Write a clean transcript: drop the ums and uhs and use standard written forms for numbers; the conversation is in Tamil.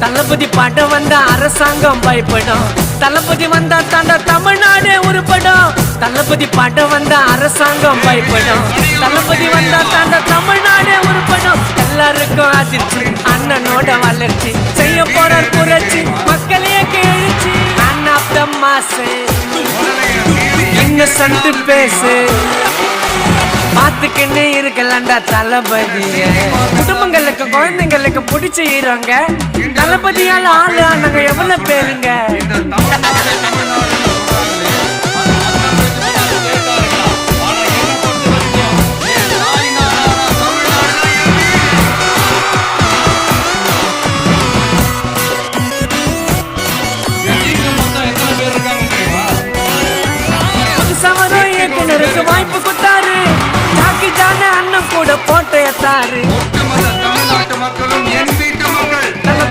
தளபதி பாட்டம் வந்தா அரசாங்கம் பயப்படும். தளபதி வந்தா தாண்டா தமிழ்நாடே உருப்படும். தளபதி பாட்டம் வந்தா அரசாங்கம் பயப்படும். தளபதி வந்தா தாண்டா தமிழ்நாடே உருப்படும். எல்லாருக்கும் அதிர்ச்சி அண்ணனோட வளர்ச்சி செய்ய போறார் புரட்சி மக்களையே கேழ்ச்சி. அண்ணன் ஆஃப் த மாஸ் இன்னசென்ட் பேசு பாத்துக்கின்னு இருக்கலாம்டா தளபதிய. குடும்பங்களுக்கு குழந்தைங்களுக்கு பிடிச்ச ஹீரோங்க. தளபதியால ஆளு ஆனாங்க எவ்வளவு பேருங்க. வாய்ப்பு கொடுத்தாரு. ஜாக்கி ஜான அண்ணன் கூட போட்டோ எடுத்தாரு.